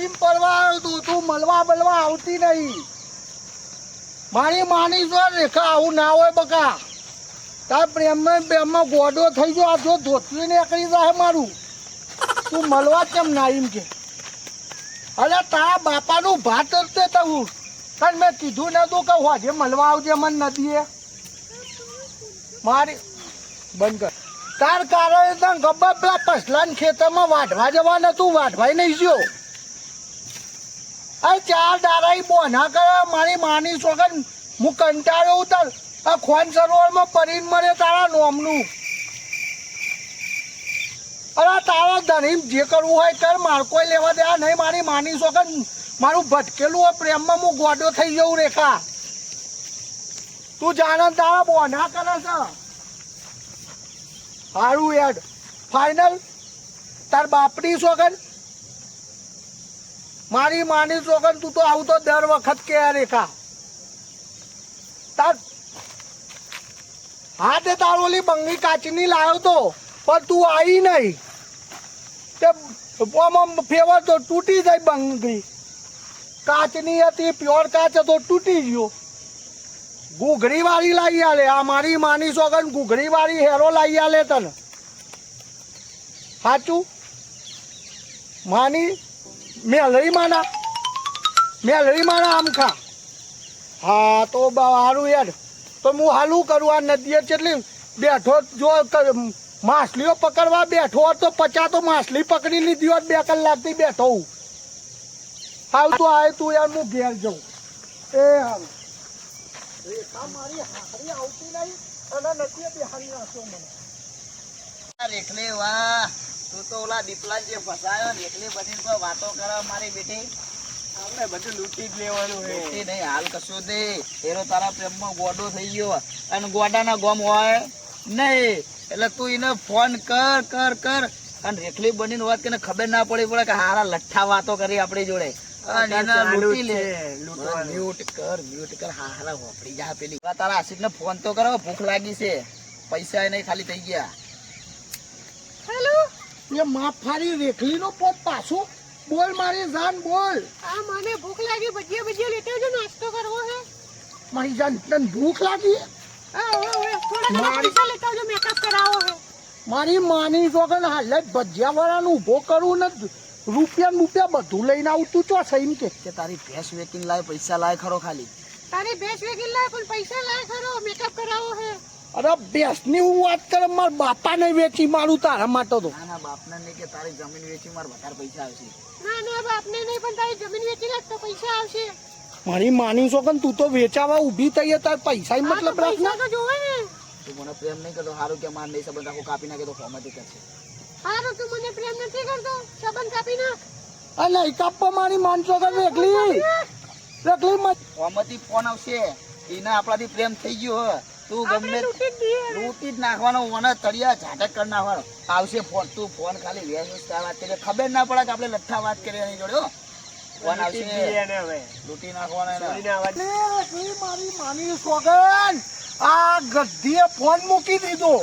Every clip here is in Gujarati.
વેચીને પડવા આવ્યો તું મળવા બલવા આવતી નહીં. મારી માની જો રેખા આવું ના હોય બકા. તાર પ્રેમમાં ગોડો થઈ ગયો. આ જો ધોતરી નીકળી જાય મારું. તું મળવા કેમ ના એમ કે? અરે તારા બાપાનું ભાત જ તે તું. કારણ મેં કીધું ને તું કે હોજે મળવા આવજે મને નદીએ. મારી બંધ કર. તાર કારણે તને ગબ્બર પેલા પસલાન ખેતરમાં વાઢવા જવાના તું વાઢવાઈ નહીં ગયો. આ 4 દાડા બોના કરે મારી માની છોકર. હું કંટાળ્યો ઉતર આ ખોન સરોવરમાં પડીને મરે તારા નોમનું. અરે તારા ધણીમ જે કરવું હોય કર. માર કોઈ લેવા દેવા નહીં. મારી માની છોકર મારું ભટકેલું હોય પ્રેમમાં હું ગોડો થઈ જઉં રેખા. તું જાણે તારા બોના કરે છે. સારું યાર ફાઈનલ તાર બાપની છોકર મારી માની છોકર. તું તો આવું તો દર વખત કે રેખા. તાર હા તે તાર ઓલી બંગી કાચની લાવ્યો તો પણ તું આવી નહીં. તે ફેવર તો તૂટી જાય. બંગી કાચની હતી પ્યોર કાચ હતો તૂટી ગયો. ઘૂઘરી વાળી લાવી આલે. આ મારી માની છોકર ઘૂઘરી વાળી હેરો લાવી આલે તને. સાચું માની મેલરી માના આમ ખા. હા તો સારું યાર. તો હું હાલું કરું. આ નદીએ કેટલી બેઠો જો માછલીઓ પકડવા બેઠો હોત તો 50 તો માછલી પકડી લીધી હોત 2 કલાકથી બેઠો હું. હાલ તો આવે તું યાર હું ઘેર જાઉં. એ હાલ રેખા મારી હારી આવતી નહીં અને નદીએ બેહારી નાખ્યો મને. રેખલી વાહ તું તો ઓલા દીપલા જે ફસાયો ને એકલી બની કોઈ વાતો કરે મારી બેટી. આપણે બધું લૂંટી જ લેવાનું છે. લૂંટી નહીં હાલ કશું દે. એનો તારા પ્રેમમાં ગોડો થઈ ગયો અને ગોડાના ગોમ હોય નહીં. એટલે તું એને ફોન કર અને રેખલી બનીને વાત કરીને ખબર ના પડી પડે કે હારા લઠ્ઠા વાતો કરી આપણી જોડે. અને એને લૂંટી લે. મ્યુટ કર હારા વાપરી જા પેલી. તારા આશિક ને ફોન તો કરો. ભૂખ લાગી છે. પૈસા નહીં ખાલી થઈ ગયા. હેલો એ માફારી રેખલી નો પોત પાછો બોલ મારી જાન બોલ. આ મને ભૂખ લાગી. ભજીયા લેતા આવજો. નાસ્તો કરવો છે મારી જાન. તને ભૂખ લાગી? થોડા પૈસા લેતા આવજો. મેકઅપ કરાવો છે. મારી માની જોગન હાલત ભજીયા વાળાનું ઉભો કરવું ને રૂપિયા બધું લઈને આવતું ચો સહીમ કે તારી ભેંસ વેચીને લાય પૈસા લાય ખરો ખાલી. તારી ભેંસ વેચીને લાય પણ પૈસા લાય ખરો. મેકઅપ કરાવો છે. અરે ભેંસની હું વાત કરે મારા બાપા ને વેચી મારું તારા માટે તો. ના બાપને નહીં કે તારી જમીન વેચી મારે વધારે પૈસા આવશે. ના બાપને નહીં પણ તારી જમીન વેચી લાગ તો પૈસા આવશે. મારી માની છોકન તું તો વેચાવા ઊભી થઈ તાર પૈસા મતલબ પૈસા તો જોવે ને. તું મને પ્રેમ નહીં કરતો સારું કે માર નહીં સંબંધ આખો કાપી નાખે તો ફોર્મેટી કરશે. સારું તું મને પ્રેમ નથી કરતો સંબંધ કાપી નાખ. આ નહીં કાપવા મારી માન છોકન રેખલી ફોર્મેટી ફોન આવશે. એને આપણાથી પ્રેમ થઈ ગયો હે. તું ગમે લૂંટી જ નાખવાનો. મને તળિયા ઝાટક કરી નાખવાનો. આવશે ફોન. તું ફોન ખાલી વ્યવસ્થા વાત કરી. ખબર ના પડે કે આપણે લઠ્ઠા વાત કરી એની જોડે. ફોન આવશે લૂંટી નાખવાનો. મારી માની છોકન આ ગદ્દીએ ફોન મૂકી દીધો.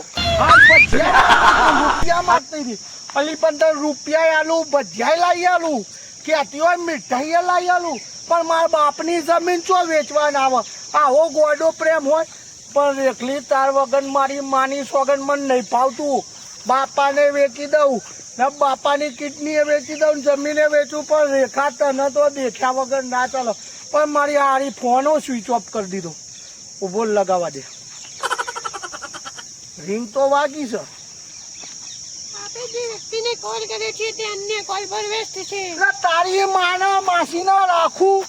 રૂપિયા માંગતી હતી. અલી 15 રૂપિયા આલું ભજીયા લાવી આલું કેતી હોય મીઠાઈ લાવી આલું. પણ મારા બાપની જમીન ચો વેચવાના આવે. આવો ગોડો પ્રેમ હોય. પણ રેખલી તાર વગર મારી માની સોગન મને નહીં ફાવતું. બાપાને વેચી દઉં ને બાપાની કિડની વેચી દઉં જમીને વેચું. પણ રેખા તને તો દેખ્યા વગર ના ચાલો. પણ મારી હારી ફોનો સ્વિચ ઓફ કરી દીધો. ઉભો લગાવવા દે. રિંગ તો વાગી છે. આપણે જે વ્યક્તિને કોલ કર્યો છે તે અન્ય કોલ પર વ્યસ્ત છે. તારી માના માસીના રાખું.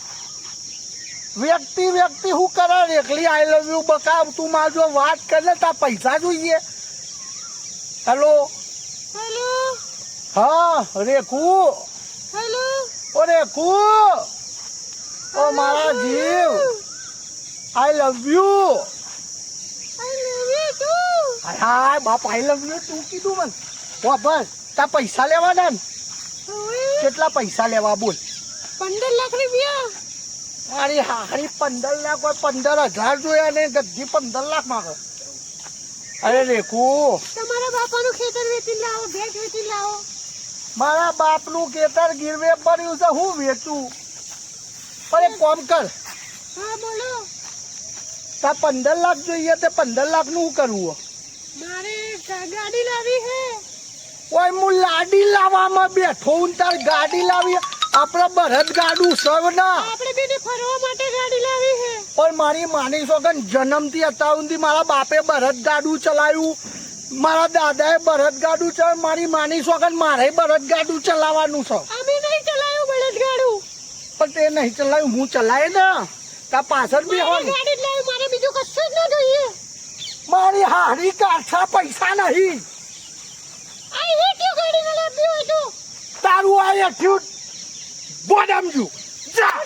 વ્યક્તિ હું કરે રેખલી આઈ લવ યુ બકા. તું માર જો વાત કરે તાર પૈસા જોઈએ. હેલો હા રેખુ. હેલો ઓ રેખુ ઓ મારા જીવ આઈ લવ યુ. હા બાપ આઈ લવ યુ તું કીધું મને. બસ તાર પૈસા લેવાના ને. કેટલા પૈસા લેવા બોલ? 15 લાખ રૂપિયા. મારી હારી 15 લાખ હોય 15,000 જોયા ને ગદ્દી 15 લાખ માંગે. અરે રેખુ તમારા બાપાનું ખેતર વેચી લાવો. ભેંસ વેચી લાવો. મારા બાપનું ખેતર ગીરવે પડ્યું છે, હું વેચું. પણ એક કામ કર, હા બોલો. તા 15 લાખ જોઈએ તે 15 લાખ નું કરવું? મારે ગાડી લાવી હે. ઓય હું લાડી લાવવામાં બેઠો હું, તાર ગાડી લાવી? આપણે બળદ ગાડું સવ ના. આપણે બેને ફરવા માટે ગાડી લાવી હે. પણ મારી માની સોગન જન્મથી અત્યાર સુધી મારા બાપે બળદ ગાડું ચલાવ્યું, મારા દાદાએ બળદ ગાડું ચલાવ્યું, મારી માની સોગન મારે બળદ ગાડું ચલાવવાનું છે. અમે નહીં ચલાવ્યું બળદગાડું. પણ તે નહીં ચલાવ્યું, હું ચલાય ને તા પાછળ બી મારે હોય. ગાડી જ લાવી, મારે બીજું કશું જ ન જોઈએ. મારી હારી કાઠા પૈસા નહીં. આ હે ક્યું ગાડી ન લાવી હોય તો? તારું આ એઠ્યું બોડમજુ જા.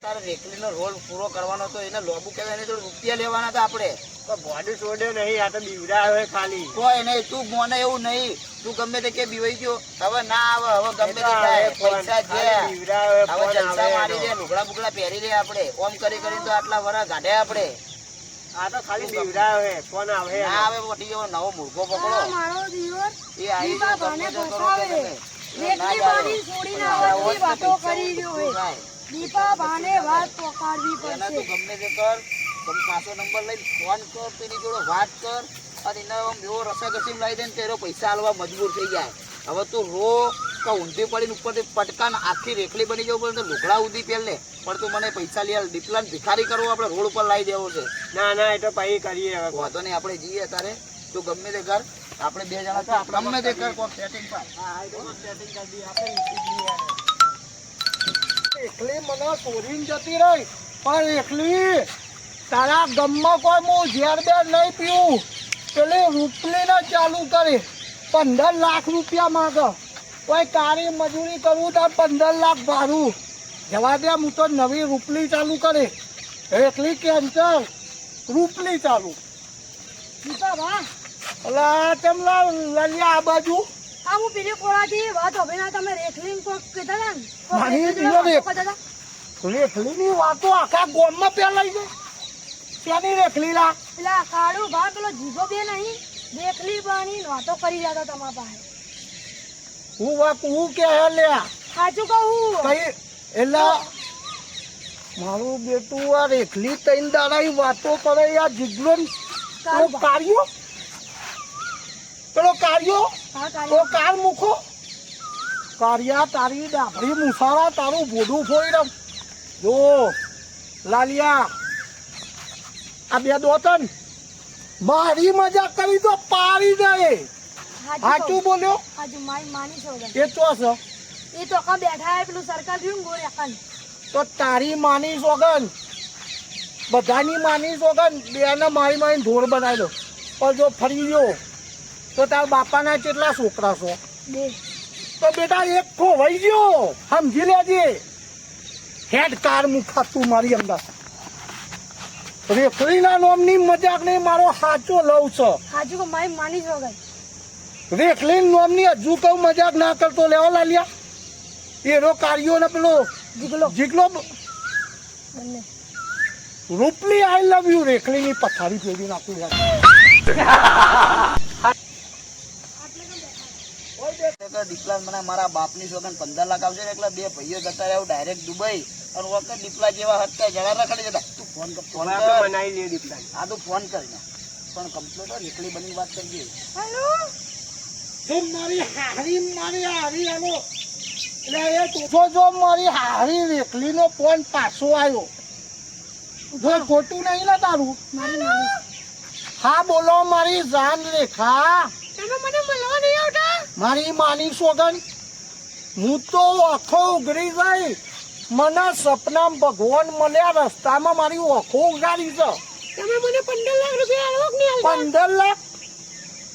તારે રેકલીનો રોલ પૂરો કરવાનો તો એને લોબુ કહેવાય, એને થોડું રૂપિયા લેવાના હતા આપણે. બોડી છોડ્યો નહીં, આ તો બીવડા હવે ખાલી. કોઈ નહીં, તું મને એવું નહીં, તું ગમે તે કે બીવાઈ ગયો, હવે ના આવે, હવે ગમે તે થાય, પૈસા છે હવે જલસા મારી દે, લુગડા બુગડા પહેરી લે આપણે. ઓમ કરી કરીને તો આટલા વરા ગાઢ્યા આપણે. આ તો ખાલી બીવડા હવે ફોન આવે. ના આવે પટી એવો નવો મુર્ગો પકડો, મારો દિવસ એ આવી ગયો, ગમે તે કરો કે તમે. ના રેતની જાઓ. બારી છોડીને આવવાની વાતો કરી રહ્યો હે. દીપા બાને વાત પકડવી એના પડશે. તું ગમે તે કર, તમે 500 નંબર લઈને ફોન કર, તેની જોડે વાત કર, અને એને આમ એવો રસાકસી લાવી દે ને તેરો પૈસા આલવા મજબૂર થઈ જાય. હવે તું રો કે ઊંધી પડીને ઉપરથી પટકાને આખી રેખલી બની જવું પડે તો લુગડા ઉધી પહેલે, પણ તું મને પૈસા લઈ આલ. દીપલાને ભિખારી કરવો આપણે રોડ ઉપર લાવી દેવો છે. ના ના, એ તો પછી કરીએ હવે. વાંધો નહીં, આપણે જઈએ તારે, તું ગમે તે કર, આપણે 2 જણા તો ગમે તે કર, કોક સેટિંગ પર. એકલી મને ચોરીને જતી રહી, પણ એકલી તારા ગમમાં કોઈ હું ઝેર બેર નહીં પીવું. પેલી રૂપલીને ચાલુ કરે, 15 લાખ રૂપિયા માંગે. કોઈ કારી મજૂરી કરવું તો 15 લાખ ભાડું. જવા દે, હું તો નવી રૂપલી ચાલુ કરે. એકલી કેન્સર, રૂપલી ચાલુ. દીપા બા, અલા ચમલા લલિયા આ બાજુ આ હું પેલી કોળાથી વાત અભિના તમે રેખલીન કોક કીધા હતા ને? કોક મારી રેખલીન જોડે. વાતો કરતા હતા? રેખલીની વાતો આખા ગામમાં ફેલાઈ ગઈ. ત્યાંની રેખલી લા પેલા કાળુ ભા પેલો જીગો બે નહીં, રેખલી બાની વાતો કરી રહ્યા હતા તમારા પાસે. હું કે હે લ્યા સાચું કહું. કઈ એટલે મારું બેટું આ રેખલી તૈન દાડાની વાતો કરે. આ જીગલો પેલો કાળુ ભા. કાર્યો, પેલો કાર્યો, હા, તો કાળુ. કાર મૂકો. કાર્યા તારી ડાભરી મુસારા તારું ભોડું ફોઈ રમ. જો લાલિયા, આ બે દોતન મારી મજાક કરી તો પાડી દે. સાચું બોલ્યો? હાજુ મારી માની છો એ ચો છે એ તો કા બેઠા હે પેલું સરકાર થયું ગોળ એકાન. તો તારી માની સોગન, બધાની માની સોગન, બેને મારી મારી ઢોર બનાવી દો. પણ જો ફરી ગયો તો તાર બાપાના કેટલા છોકરા છો? બે. તો બેટા એક ખોવાઈ ગયો, સમજી લેજે. હેડ કાર મુખા તું મારી અંદર. રેખલીના નામની મજાક નહીં, મારો સાચો લવ છે. હાજુ કો મારી માની છો ગઈ. રેખલી નામની હજુ કહું મજાક ના કરતો. લેવો લાલિયા, એનો કાર્યો ને પેલો જીગલો જીગલો બંને. રૂપલી આઈ લવ યુ. રેખલીની પથારી ફેરવી નાખું યાર. દીપલા મને મારા બાપની સોગન 15 લાખ આવશે ને, એટલે 2 ભાઈઓ જતા રહ્યા ડાયરેક્ટ દુબઈ. અને વખત દીપલા જેવા હતા જણા રખડી જતા. તું ફોન કર, ફોન હવે તો કર. બનાવી લે દીપડા. હા તું ફોન કર ને. પણ કમ્પ્લીટ રેખલી બની વાત કરજે. હેલો. મારી હારી આનો એટલે એ તું જો મારી હારી રેખલીનો ફોન પાછો આવ્યો. જો ખોટું નહીં ને તારું? મારી માની. હા બોલો મારી જાન રેખા. તમે મને મળવા નહીં આવતા? મારી માની સોગન, હું તો આખો ઉઘરી જાય. મને સપના ભગવાન મળ્યા, રસ્તામાં મારી આખો ઉગાડી છે. તમે મને 15 લાખ રૂપિયા આલવો કે નહીં આલવા? 15 લાખ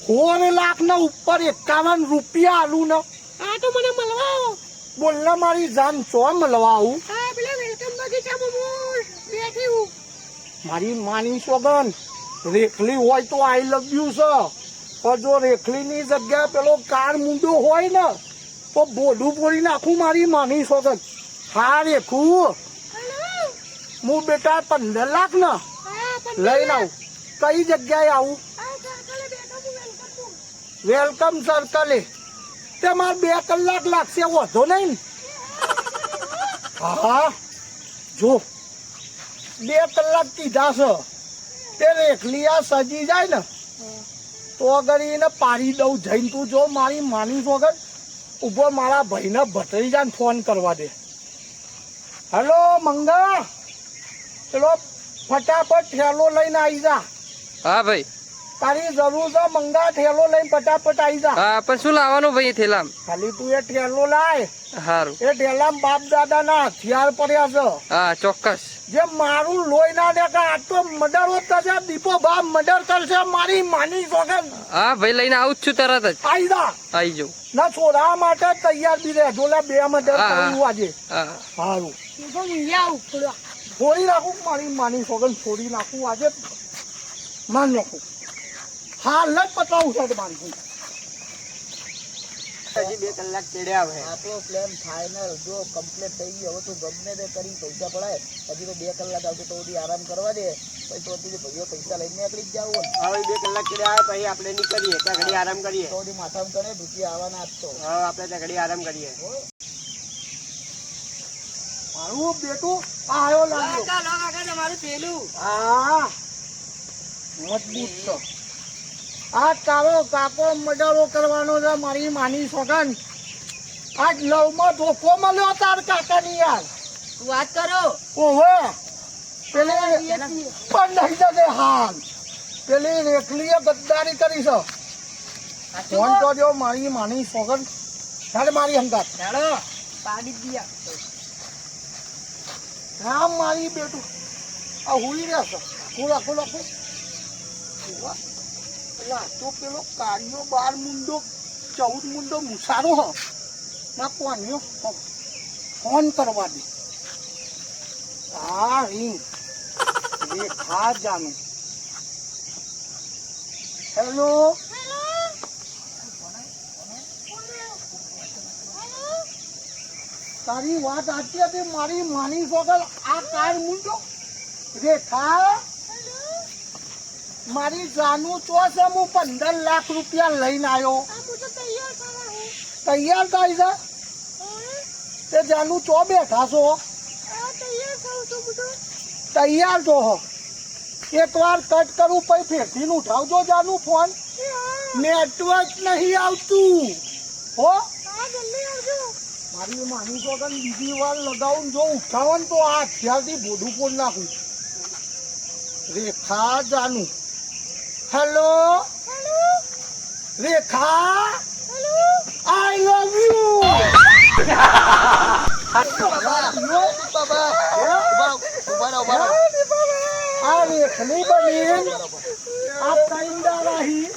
4 લાખ ના ઉપર 51 રૂપિયા આલું ને. હા તો મને મળવા આવો. બોલને મારી જાન ચો મળવા આવું. હા પેલા વેલકમ બગીચામાં હું બેઠી હું. મારી માની સોગન, રેખલી હોય તો આઈ લવ યુ છે. પણ જો રેખલીની જગ્યાએ પેલો કાર મુંડો હોય ને તો બોડું બોલી નાખું મારી માની સોગન. હા રેખું, હેલો. હું બેટા 15 લાખ ને હા, 15 લઈને આવું. કઈ જગ્યાએ આવું? આ સર્કલે બેઠો છું, વેલકમ. વેલકમ સર્કલે. તે મારે 2 કલાક લાગશે, વધો નહીં ને? હા જો 2 કલાક કીધા છે. તે રેખલી આ સજી જાય ને તો અગર એને પાડી દઉં જઈને. તું જો મારી માનીશ વગર ઉભો મારા ભાઈને ભત્રીજાને ફોન કરવા દે. હેલો મંગા, ચલો ફટાફટ ઠેલો લઈને આવી જા. હા ભાઈ. તારી જરૂર છે મંગા, ઠેલો લઈને ફટાફટ આવી જા. હા પણ શું લાવવાનું ભાઈ થેલામ? ખાલી તું એ ઠેલો લાય. સારું. એ ઠેલામાં બાપ દાદા ના હથિયાર પડ્યા છે. હા ચોક્કસ. જે મારું લોહી ના દેખા આ તો મર્ડર થશે. દીપો બાપ મર્ડર કરશે મારી માની વગર. હા ભાઈ લઈને આવું જ છું તરત જ. આવી જા. આવી જાઉં. ના છોડવા માટે તૈયાર બી રહે. જોલા 2 મર્ડર હા, હા. કર્યું આજે. હા સારું હું તો મુંજા ઉપડ્યો. છોડી નાખું મારી માની વગર. છોડી નાખું આજે માર નાખું. હાલ જ પતાવું છે મારી. હજી 2 કલાક ચડ્યા હવે. આપણો પ્લાન ફાઇનલ જો કમ્પ્લીટ થઈ ગયો. હવે તું ગમે તે કરી પૈસા પડાય. હજી તો 2 કલાક આવતો તો બધી આરામ કરવા દે. પછી તો ભાઈઓ પૈસા લઈને નીકળી જ જાવ. હવે 2 કલાક ચડ્યા આવે પછી આપણે નીકળીએ, ત્યાં ઘડી આરામ કરીએ. તો બધી માથામાં કરે રૂપિયા આવવાના આપતો. હવે આપણે ત્યાં ઘડી આરામ કરીએ. મારું બેટું આવ્યો લાગ્યો. તમારું પેલું હા મજબૂત છે. આ તારો કાકો મર્ડરો કરવાનો છે મારી માની સોગન. આજ લવમાં ધોકો મળ્યો તાર કાકાની યાર. વાત કરો. ઓહો પેલી પણ નહીં જશે હાલ. પેલી રેખલીએ ગદ્દારી કરી છે. ફોન તો જો મારી માની સોગન. તારે મારી હંગાત ચાલો પાડી દિયા. રામ મારી બેટું આ હુઈ રહેશે. ખોલા ખોલા ખોલ. તો પેલો કાળિયો 12 મુંડો 14 મુંડો મુસારો હ ના કોન્યો ફોન કરવા દે. હા રિંગ રેખા જાનું. હેલો તારી વાત સાચી હતી મારી માની વગર. આ કાર મુંડો રેખા મારી જાનું ચોસ હું 15 લાખ રૂપિયા લઈને આવ્યો. આ હું તો તૈયાર થવા હું. તૈયાર થાય છે તે જાનું ચો બેઠા છો? આ તૈયાર થાઉં છું બધું. તૈયાર છો હો? એકવાર કટ કરું પછી ફેરથી ઉઠાવજો જાનું ફોન. નેટવર્ક નહીં આવતું હો. હા જલ્દી આવજો. મારી માની તો કઈ બીજી વાર લગાવું જો ઉઠાવો ને તો આ હથિયારથી બોડું ફોડ નાખું. રેખા જાનું. Hello Rekha I love you. આ રેખની બની આ તૈંડા રહી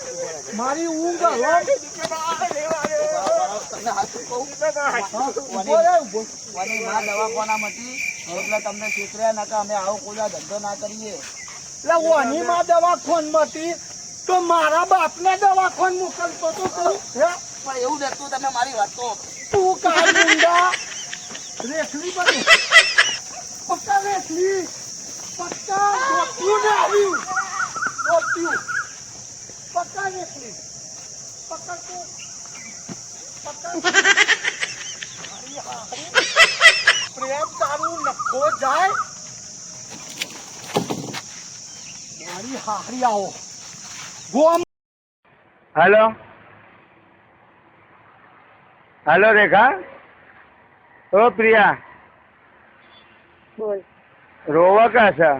મારી ઊંઘ હલવા. કોની માં દવાખાના હતી એટલે તમને ચીતર્યા નકા. અમે આવો કોઈ ધંધો ના કરીએ. એટલે ઓની માં દવાખાનમાંથી તો મારા બાપને દવાખાન મોકલતો તો તું. હે પણ એવું દેખતું તમે મારી વાત તો તું કાળ ગુંડા. રેખલી બની પક્કા રેખલી પક્કા ગોત્યું ને આવ્યું ગોત્યું. પક્કા રેખલી પક્કા તું પક્કા. મારી હારી પ્રેમ તારું નખો જાય. મારી હારી આવો ગોમ. હેલો હેલો રેખા. ઓ પ્રિયા બોલ. રોવા કા છે?